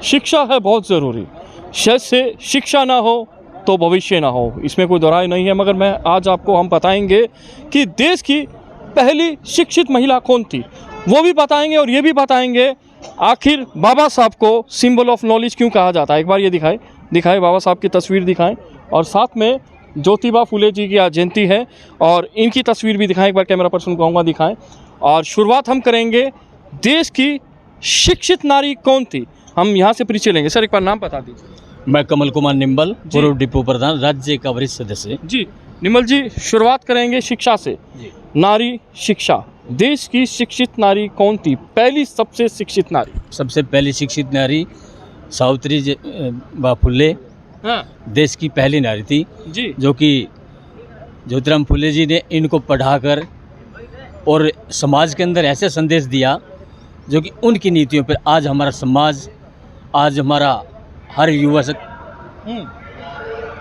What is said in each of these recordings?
शिक्षा है बहुत ज़रूरी। जैसे शिक्षा ना हो तो भविष्य ना हो, इसमें कोई दोहराई नहीं है। मगर मैं आज आपको हम बताएंगे कि देश की पहली शिक्षित महिला कौन थी, वो भी बताएंगे और ये भी बताएंगे आखिर बाबा साहब को सिंबल ऑफ नॉलेज क्यों कहा जाता है। एक बार ये दिखाएं बाबा साहब की तस्वीर दिखाएं, और साथ में ज्योतिबा फुले जी की आज जयंती है और इनकी तस्वीर भी दिखाएं। एक बार कैमरा पर्सन कहूँगा दिखाएं। और शुरुआत हम करेंगे देश की शिक्षित नारी कौन थी, हम यहाँ से परिचय लेंगे। सर एक बार नाम बता दीजिए। मैं कमल कुमार निम्बल, पूर्व डिपो प्रधान, राज्य का वरिष्ठ सदस्य। जी निमल जी, शुरुआत करेंगे शिक्षा से। नारी शिक्षा, देश की शिक्षित नारी कौन थी, पहली सबसे शिक्षित नारी? सबसे पहली शिक्षित नारी सावित्री बा फुले, हाँ देश की पहली नारी थी जी, जो कि ज्योतिराम फुले जी ने इनको पढ़ाकर और समाज के अंदर ऐसे संदेश दिया जो कि उनकी नीतियों पर आज हमारा समाज, आज हमारा हर युवा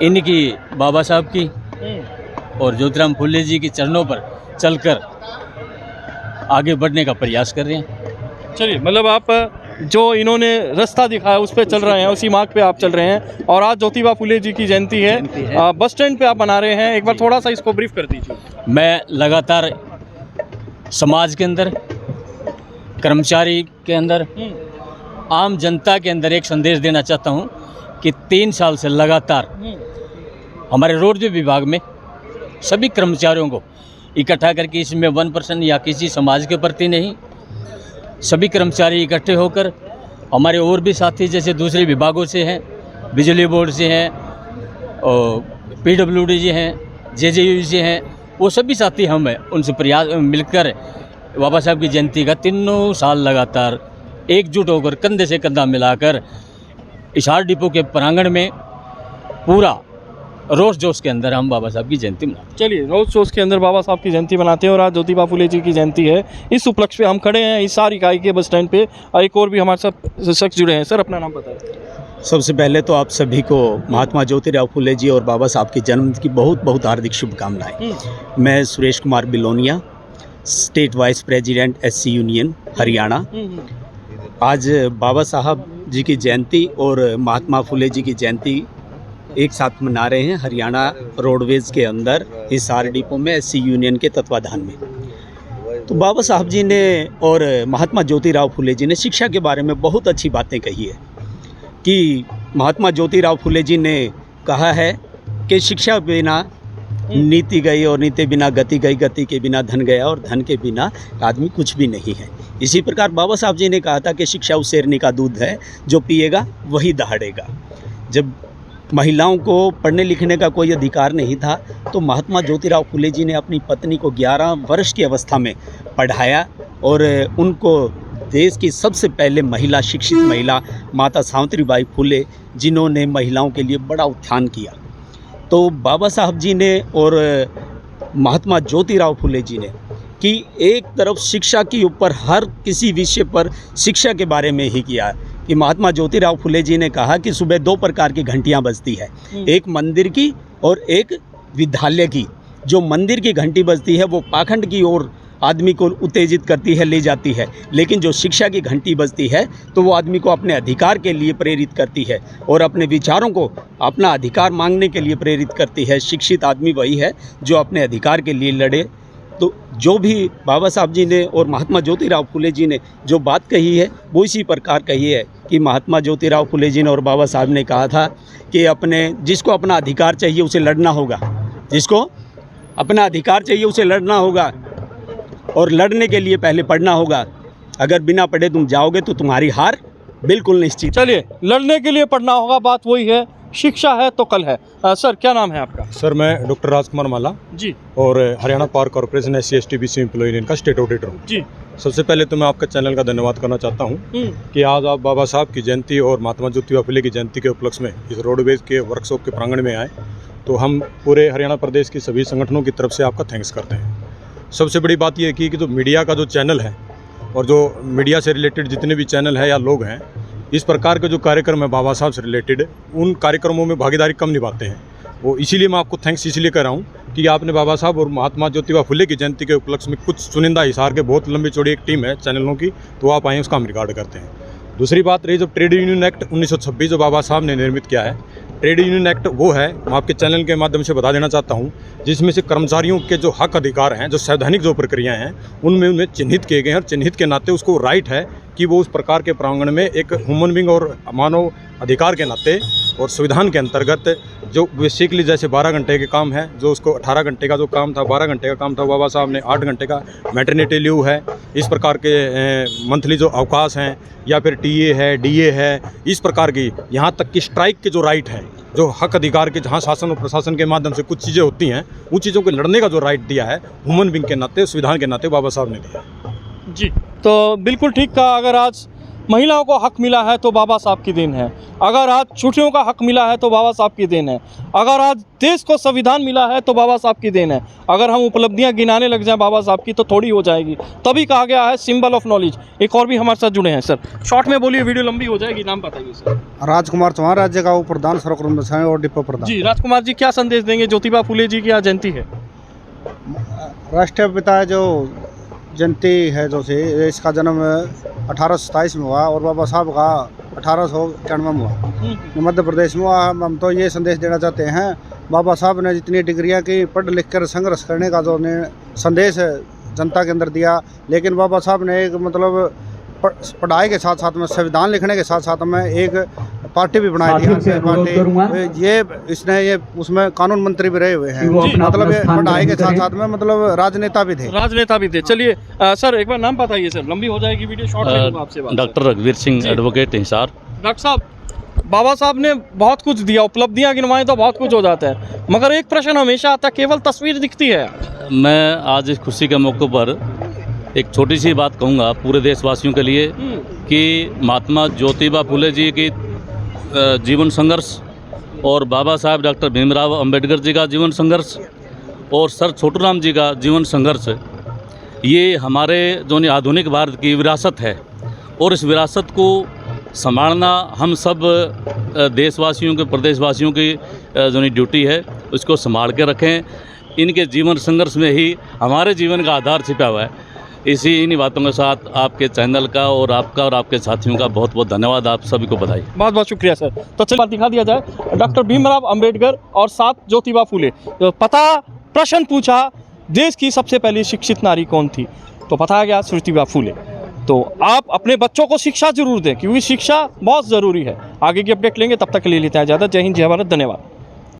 इनकी बाबा साहब की और ज्योतिराम फुले जी के चरणों पर चलकर आगे बढ़ने का प्रयास कर रहे हैं। चलिए, मतलब आप जो इन्होंने रास्ता दिखाया उस पर चल रहे हैं, उसी मार्ग पे आप चल रहे हैं। और आज ज्योतिबा फुले जी की जयंती है, बस स्टैंड पे आप बना रहे हैं। एक बार थोड़ा सा इसको ब्रीफ कर दीजिए। मैं लगातार समाज के अंदर, कर्मचारी के अंदर, आम जनता के अंदर एक संदेश देना चाहता हूं कि 3 साल से लगातार हमारे रोडवेज विभाग में सभी कर्मचारियों को इकट्ठा करके, इसमें 1% या किसी समाज के प्रति नहीं, सभी कर्मचारी इकट्ठे होकर हमारे और भी साथी जैसे दूसरे विभागों से हैं, बिजली बोर्ड से हैं, और PWD जी हैं, JJU से हैं, वो सभी साथी हम हैं, उनसे प्रयास मिलकर बाबा साहब की जयंती का 3 साल लगातार एकजुट होकर कंधे से कंधा मिलाकर हिसार डिपो के प्रांगण में पूरा रोज जोश के अंदर हम बाबा साहब की जयंती मनाते हैं। चलिए, रोज जोश के अंदर बाबा साहब की जयंती मनाते हैं और आज ज्योतिबा फुले जी की जयंती है। इस उपलक्ष्य पे हम खड़े हैं हिसार इकाई के बस स्टैंड पे, और एक और भी हमारे साथ शख्स जुड़े हैं। सर अपना नाम बताएं। सबसे पहले तो आप सभी को महात्मा ज्योतिराव फुले जी और बाबा साहब के जन्म की बहुत बहुत हार्दिक शुभकामनाएं। मैं Suresh Kumar Belonia, state wise president SC union Haryana. आज बाबा साहब जी की जयंती और महात्मा फुले जी की जयंती एक साथ मना रहे हैं हरियाणा रोडवेज के अंदर हिसार डिपो में SC यूनियन के तत्वाधान में। तो बाबा साहब जी ने और महात्मा ज्योतिराव फुले जी ने शिक्षा के बारे में बहुत अच्छी बातें कही है कि महात्मा ज्योतिराव फुले जी ने कहा है कि शिक्षा बिना नीति गई और नीति बिना गति गई, गति के बिना धन गया और धन के बिना आदमी कुछ भी नहीं है। इसी प्रकार बाबा साहब जी ने कहा था कि शिक्षा उस शेरनी का दूध है जो पिएगा वही दहाड़ेगा। जब महिलाओं को पढ़ने लिखने का कोई अधिकार नहीं था तो महात्मा ज्योतिराव फुले जी ने अपनी पत्नी को 11 वर्ष की अवस्था में पढ़ाया और उनको देश की सबसे पहले महिला शिक्षित महिला माता सावित्रीबाई फुले, जिन्होंने महिलाओं के लिए बड़ा उत्थान किया। तो बाबा साहब जी ने और महात्मा ज्योतिराव फुले जी ने कि एक तरफ शिक्षा के ऊपर हर किसी विषय पर शिक्षा के बारे में ही किया है कि महात्मा ज्योतिराव फुले जी ने कहा कि सुबह 2 प्रकार की घंटियां बजती है, एक मंदिर की और एक विद्यालय की। जो मंदिर की घंटी बजती है वो पाखंड की ओर आदमी को उत्तेजित करती है, ले जाती है, लेकिन जो शिक्षा की घंटी बजती है तो वो आदमी को अपने अधिकार के लिए प्रेरित करती है और अपने विचारों को अपना अधिकार मांगने के लिए प्रेरित करती है। शिक्षित आदमी वही है जो अपने अधिकार के लिए लड़े। तो जो भी बाबा साहब जी ने और महात्मा ज्योतिराव फुले जी ने जो बात कही है वो इसी प्रकार कही है कि महात्मा ज्योतिराव फुले जी ने और बाबा साहब ने कहा था कि जिसको अपना अधिकार चाहिए उसे लड़ना होगा, जिसको अपना अधिकार चाहिए उसे लड़ना होगा और लड़ने के लिए पहले पढ़ना होगा। अगर बिना पढ़े तुम जाओगे तो तुम्हारी हार बिल्कुल निश्चित। चलिए, लड़ने के लिए पढ़ना होगा, बात वही है, शिक्षा है तो कल है। सर क्या नाम है आपका? सर मैं डॉक्टर राजकुमार माला जी, और Haryana power corporation SC ST BC employee union का स्टेट ऑडिटर हूँ जी। सबसे पहले तो मैं आपका चैनल का धन्यवाद करना चाहता हूँ कि आज आप बाबा साहब की जयंती और महात्मा ज्योतिबा फुले की जयंती के उपलक्ष्य में इस रोडवेज के वर्कशॉप के प्रांगण में आए। तो हम पूरे हरियाणा प्रदेश की सभी संगठनों की तरफ से आपका थैंक्स करते हैं। सबसे बड़ी बात यह कि जो मीडिया का जो चैनल है और जो मीडिया से रिलेटेड जितने भी चैनल है या लोग हैं, इस प्रकार के जो कार्यक्रम है बाबा साहब से रिलेटेड, उन कार्यक्रमों में भागीदारी कम निभाते हैं। वो इसीलिए मैं आपको थैंक्स इसलिए कर रहा हूँ कि आपने बाबा साहब और महात्मा ज्योतिबा फुले की जयंती के उपलक्ष्य में कुछ चुनिंदा हिसार के बहुत लंबी चौड़ी एक टीम है चैनलों की, तो आप आए उसका हम रिकॉर्ड करते हैं। दूसरी बात रही जो ट्रेड यूनियन एक्ट 1926 जो बाबा साहब ने निर्मित किया है, ट्रेड यूनियन एक्ट वो है, मैं आपके चैनल के माध्यम से बता देना चाहता हूँ, जिसमें से कर्मचारियों के जो हक अधिकार हैं, जो संवैधानिक जो प्रक्रियाएं हैं, उनमें चिन्हित किए गए हैं और चिन्हित के नाते उसको राइट है कि वो उस प्रकार के प्रांगण में एक ह्यूमन बींग और मानव अधिकार के नाते और संविधान के अंतर्गत जो बेसिकली जैसे 12 घंटे के काम है, जो उसको 18 घंटे का जो काम था, 12 घंटे का काम था, बाबा साहब ने 8 घंटे का मैटरनिटी लीव है, इस प्रकार के मंथली जो अवकाश हैं या फिर टीए है, डीए है, इस प्रकार की, यहाँ तक कि स्ट्राइक के जो राइट है, जो हक अधिकार के जहाँ शासन और प्रशासन के माध्यम से कुछ चीज़ें होती हैं, उन चीज़ों को लड़ने का जो राइट दिया है ह्यूमन बींग के नाते, संविधान के नाते बाबा साहब ने दिया। जी, तो बिल्कुल ठीक कहा। अगर आज महिलाओं को हक मिला है तो बाबा साहब की देन है, अगर आज छुट्टियों का हक मिला है तो बाबा साहब की देन है, अगर आज देश को संविधान मिला है तो बाबा साहब की देन है। अगर हम उपलब्धियां गिनाने लग जाएं बाबा साहब की तो थोड़ी हो जाएगी, तभी कहा गया है सिंबल ऑफ नॉलेज। एक और भी हमारे साथ जुड़े हैं सर, शॉर्ट में बोलिए, वीडियो लंबी हो जाएगी, नाम बताइए सर। राजकुमार चौहान, राज्य का उप प्रधान सड़क कर्मचारी और डिपो प्रधान। जी राजकुमार जी, क्या संदेश देंगे? ज्योतिबा फुले जी की आज जयंती है, राष्ट्रीय पिता जो जयंती है, जो से इसका जन्म 1827 में हुआ और बाबा साहब का 1891 में हुआ, मध्य प्रदेश में हुआ। हम तो ये संदेश देना चाहते हैं, बाबा साहब ने जितनी डिग्रियां की, पढ़ लिख कर संघर्ष करने का जो संदेश है जनता के अंदर दिया, लेकिन बाबा साहब ने एक मतलब पढ़ाई के साथ साथ में, संविधान लिखने के साथ साथ में एक पार्टी भी बनाई थी, पार्टी ये इसने ये उसमें कानून मंत्री भी रहे हुए हैं, मतलब ये पढ़ाई के साथ साथ में मतलब राजनेता भी थे। चलिए सर एक बार नाम बताइए सर, लंबी हो जाएगी वीडियो, शॉर्ट में दूंगा आपसे बात। डॉक्टर रघुवीर सिंह, एडवोकेट हिसार। डॉक्टर साहब, बाबा साहब ने बहुत कुछ दिया, उपलब्धियां गिनवाएं तो बहुत कुछ हो जाता है, मगर एक प्रश्न हमेशा आता है, केवल तस्वीर दिखती है। मैं आज इस खुशी के मौके पर एक छोटी सी बात कहूँगा पूरे देशवासियों के लिए कि महात्मा ज्योतिबा फुले जी की जीवन संघर्ष और बाबा साहब डॉक्टर भीमराव अंबेडकर जी का जीवन संघर्ष और सर छोटूराम जी का जीवन संघर्ष, ये हमारे जो आधुनिक भारत की विरासत है और इस विरासत को संभालना हम सब देशवासियों के, प्रदेशवासियों की जो ड्यूटी है, उसको संभाल के रखें। इनके जीवन संघर्ष में ही हमारे जीवन का आधार छिपा हुआ है। इन्हीं बातों के साथ आपके चैनल का और आपका और आपके साथियों का बहुत बहुत धन्यवाद, आप सभी को बधाई। बहुत बहुत शुक्रिया सर। तो चलिए दिखा दिया जाए, डॉक्टर भीमराव अंबेडकर और साथ ज्योतिबा फुले। तो पता प्रश्न पूछा, देश की सबसे पहली शिक्षित नारी कौन थी, तो बताया गया ज्योतिबा फुले। तो आप अपने बच्चों को शिक्षा जरूर दें, क्योंकि शिक्षा बहुत ज़रूरी है। आगे की अपडेट लेंगे, तब तक ले लेते हैं ज़्यादा। जय हिंद, जय भारत, धन्यवाद।